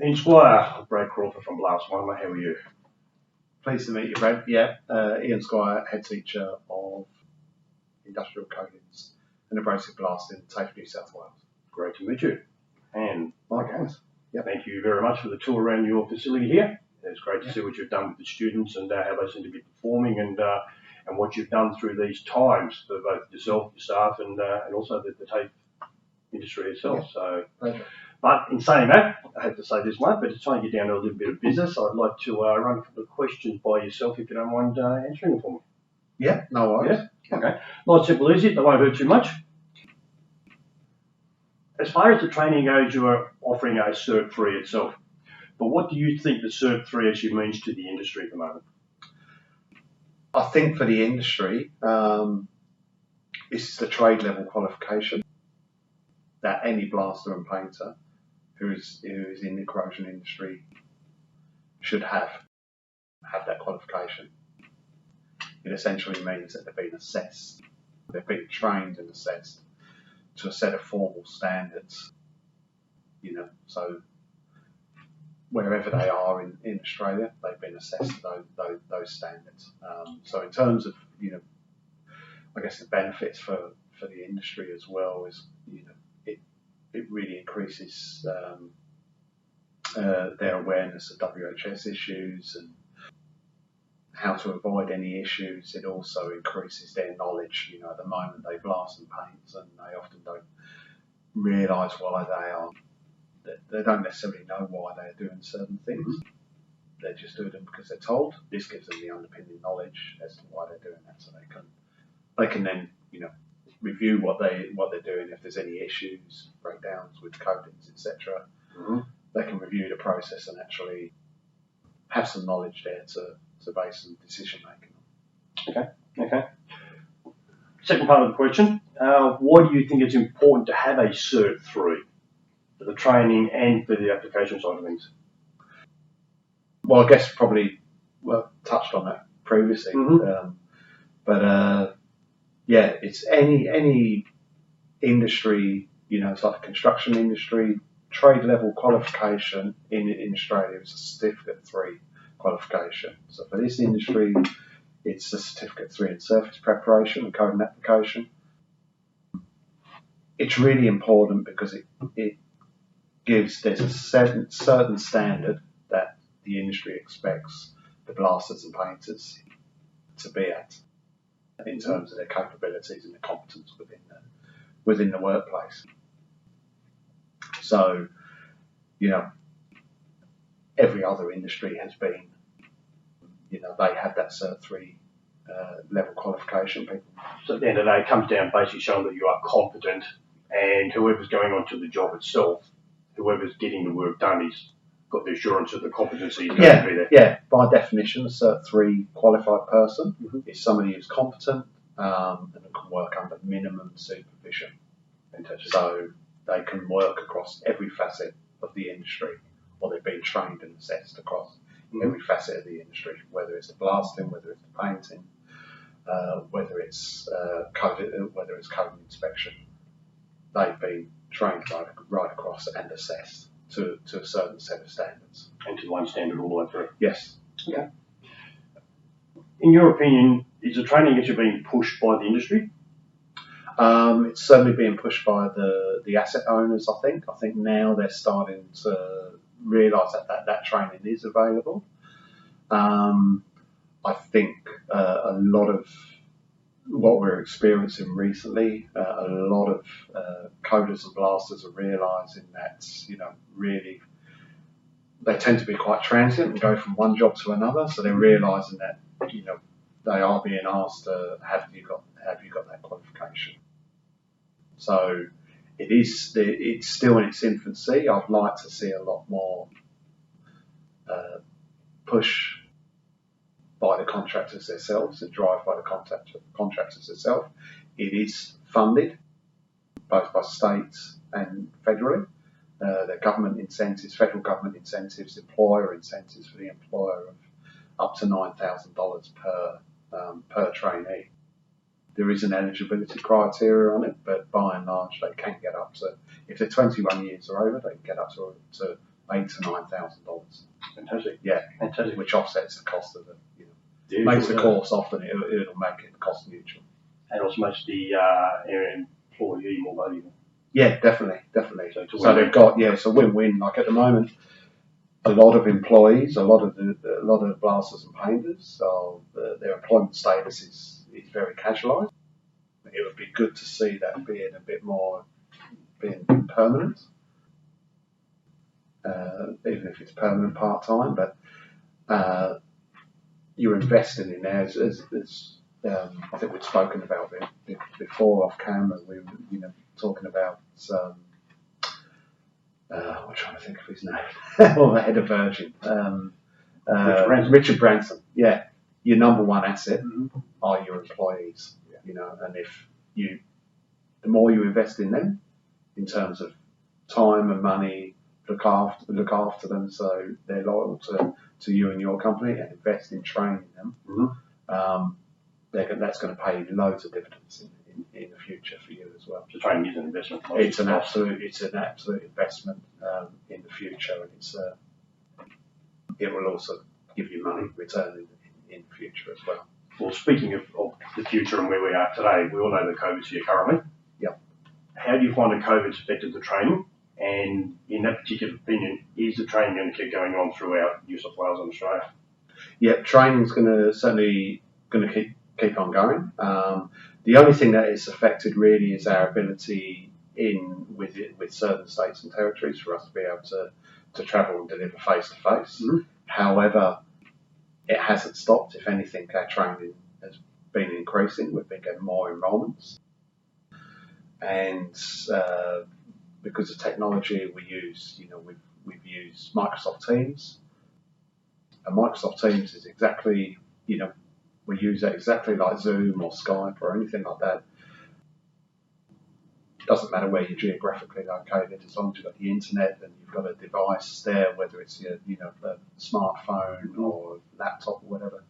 Ian Squire, Brad Crawford from BlastOne. How are you? Pleased to meet you, Brad. Yeah, Ian Squire, head teacher of industrial coatings and abrasive blasting, TAFE New South Wales. Great to meet you. And Likewise. Yep. Thank you very much for the tour around your facility here. It's great to see what you've done with the students and how they seem to be performing and what you've done through these times for both yourself, your staff, and also the TAFE industry itself. Yeah. So, Pleasure. But in saying that, I have to say this one, but it's trying to get down to a little bit of business. I'd like to run a couple of questions by yourself, if you don't mind answering them for me. Yeah, no worries. Yeah? Okay. Nice, simple, easy. They won't hurt too much. As far as the training goes, you are offering a Cert III itself. But what do you think the Cert III actually means to the industry at the moment? I think for the industry, this is the trade level qualification that any blaster and painter who's in the corrosion industry should have that qualification. It essentially means that they've been assessed, they've been trained and assessed to a set of formal standards, so wherever they are in Australia, they've been assessed to those standards. So in terms of, I guess the benefits for the industry as well is, it really increases their awareness of WHS issues and how to avoid any issues. It also increases their knowledge. At the moment they blast and paint and they often don't realise why they don't necessarily know why they're doing certain things. They're just doing them because they're told. This gives them the underpinning knowledge as to why they're doing that, so they can then review what they're doing. If there's any issues, breakdowns with coatings, etc., they can review the process and actually have some knowledge there to base some decision making on. Okay. Second part of the question, why do you think it's important to have a Cert III for the training and for the application side of things? Well, I guess probably touched on that previously, but it's any industry, it's like the construction industry, trade level qualification in Australia is a Certificate 3 qualification. So for this industry, it's a Certificate 3 in surface preparation and coding application. It's really important because it gives, there's a certain standard that the industry expects the blasters and painters to be at in terms of their capabilities and their competence within the workplace. So, every other industry has been, they have that Cert 3 level qualification. So at the end of the day, it comes down basically showing that you are competent, and whoever's going on to the job itself, whoever's getting the work done, is got the assurance that the competency is going to be there. Yeah, by definition, a Cert 3 qualified person is somebody who's competent and can work under minimum supervision. Fantastic. So they can work across every facet of the industry, or they've been trained and assessed across every facet of the industry, whether it's the blasting, whether it's the painting, whether it's coating inspection. They've been trained right across and assessed to a certain set of standards. And to one standard all the way through. Yes. Okay. In your opinion, is the training actually being pushed by the industry? It's certainly being pushed by the asset owners, I think. I think now they're starting to realise that training is available. I think a lot of what we're experiencing recently, a lot of coders and blasters are realising that, really they tend to be quite transient and go from one job to another. So they're realising that, they are being asked to have you got that qualification. So it's still in its infancy. I'd like to see a lot more push by the contractors themselves and drive by the contractors themselves. It is funded both by states and federally. The government incentives, federal government incentives, employer incentives for the employer of up to $9,000 per trainee. There is an eligibility criteria on it, but by and large they can get up to, if they're 21 years or over, they can get up to $8,000 to $9,000. Fantastic. Yeah, Fantastic. which offsets the cost of it. Yeah, Makes sure the does. course often it'll make it cost neutral. And also makes the employee more valuable. Yeah, definitely. So They've got it's a win-win. Like at the moment, a lot of employees, a lot of blasters and painters, so their employment status is very casualised. It would be good to see that being a bit more permanent, even if it's permanent part-time. But you're investing in there, as I think we've spoken about it before off camera. We were talking about. I'm trying to think of his name. Or the head of Virgin. Richard Branson. Yeah, your number one asset are your employees. And if the more you invest in them, in terms of time and money, look after them so they're loyal to you and your company, and invest in training them, that's going to pay loads of dividends in the future for you as well. So training is an investment. It's an absolute investment in the future, and it will also give you money return in the future as well. Well, speaking of the future and where we are today, we all know that COVID's here currently. Yep. How do you find that COVID's affected the training? And in that particular opinion, is the training going to keep going on throughout New South Wales and Australia? Yeah, training's certainly going to keep on going. The only thing that is affected really is our ability with certain states and territories for us to be able to travel and deliver face to face. However, it hasn't stopped. If anything, our training has been increasing. We've been getting more enrolments, and because of technology we use, we've used Microsoft Teams, and Microsoft Teams is exactly, we use that exactly like Zoom or Skype or anything like that. It doesn't matter where you're geographically located, as long as you've got the internet and you've got a device there, whether it's your, a smartphone or laptop or whatever,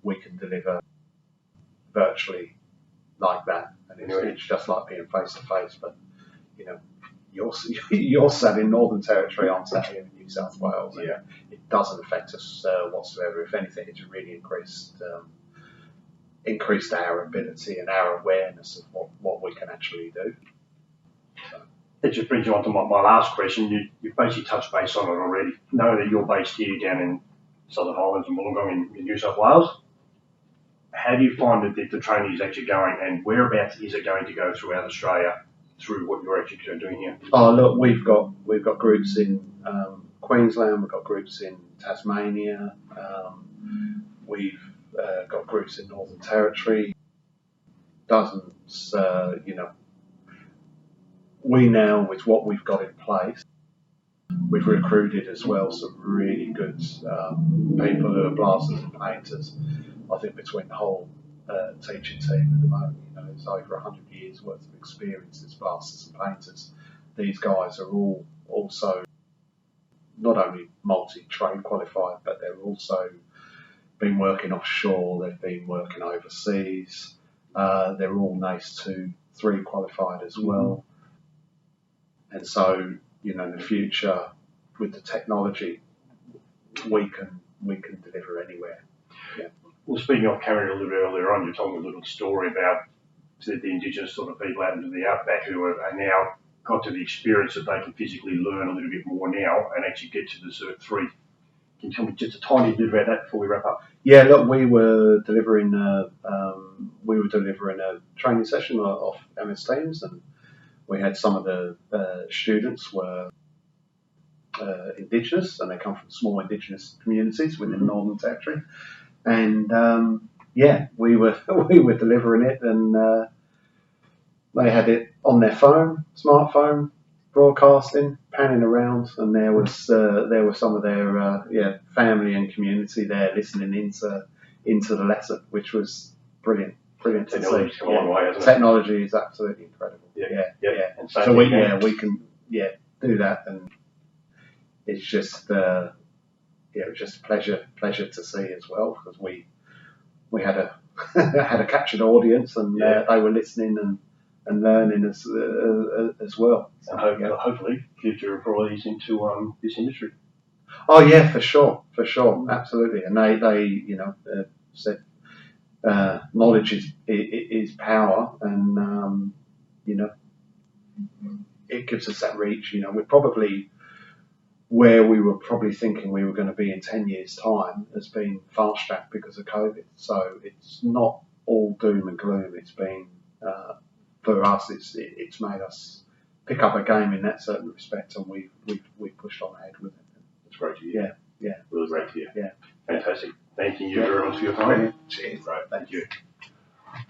we can deliver virtually like that. And it's just like being face to face, but you're sat in Northern Territory, I'm sat here in New South Wales. And it doesn't affect us whatsoever. If anything, it's really increased our ability and our awareness of what we can actually do. That just brings you on to my last question. You've basically touched base on it already. Knowing that you're based here down in Southern Highlands and Wollongong in New South Wales, how do you find that the training is actually going, and whereabouts is it going to go throughout Australia through what you're actually doing here? Oh, look, we've got groups in Queensland, we've got groups in Tasmania, we've got groups in Northern Territory, dozens, we now, with what we've got in place, we've recruited as well some really good people who are blasters and painters. I think between the whole teaching team at the moment, it's over 100 years worth of experience as blasters and painters. These guys are all also not only multi-trade qualified, but they're also been working offshore, they've been working overseas, they're all NACE 2, 3 qualified as well. And so, in the future, with the technology, we can deliver anywhere. Yeah. Well, speaking of Karen a little bit earlier on, you told me a little story about the indigenous sort of people out into the outback who are now got to the experience that they can physically learn a little bit more now and actually get to the Cert III. Can you tell me just a tiny bit about that before we wrap up? Yeah, look, we were delivering a training session off MS Teams, and we had some of the students were indigenous, and they come from small indigenous communities within the Northern Territory, and we were delivering it, and they had it on their smartphone, broadcasting, panning around, and there was some of their family and community there listening into the lesson, which was brilliant to see. Technology is absolutely incredible. Yeah. And so we can do that, and it's just just pleasure to see as well, because we had a captured audience, and they were listening and learning as well. And hopefully future employees into this industry. Oh yeah, for sure, absolutely. And they you know, said knowledge is power, and you know, it gives us that reach. You know, we're probably where we were probably thinking we were going to be in 10 years' time has been fast tracked because of COVID. So it's not all doom and gloom. It's been, for us, it's made us pick up a game in that certain respect, and we've pushed on ahead with it. That's great to hear. Yeah. Really great to hear. Yeah. Fantastic. Thank you very much for your time. Cheers. Great. Thank you.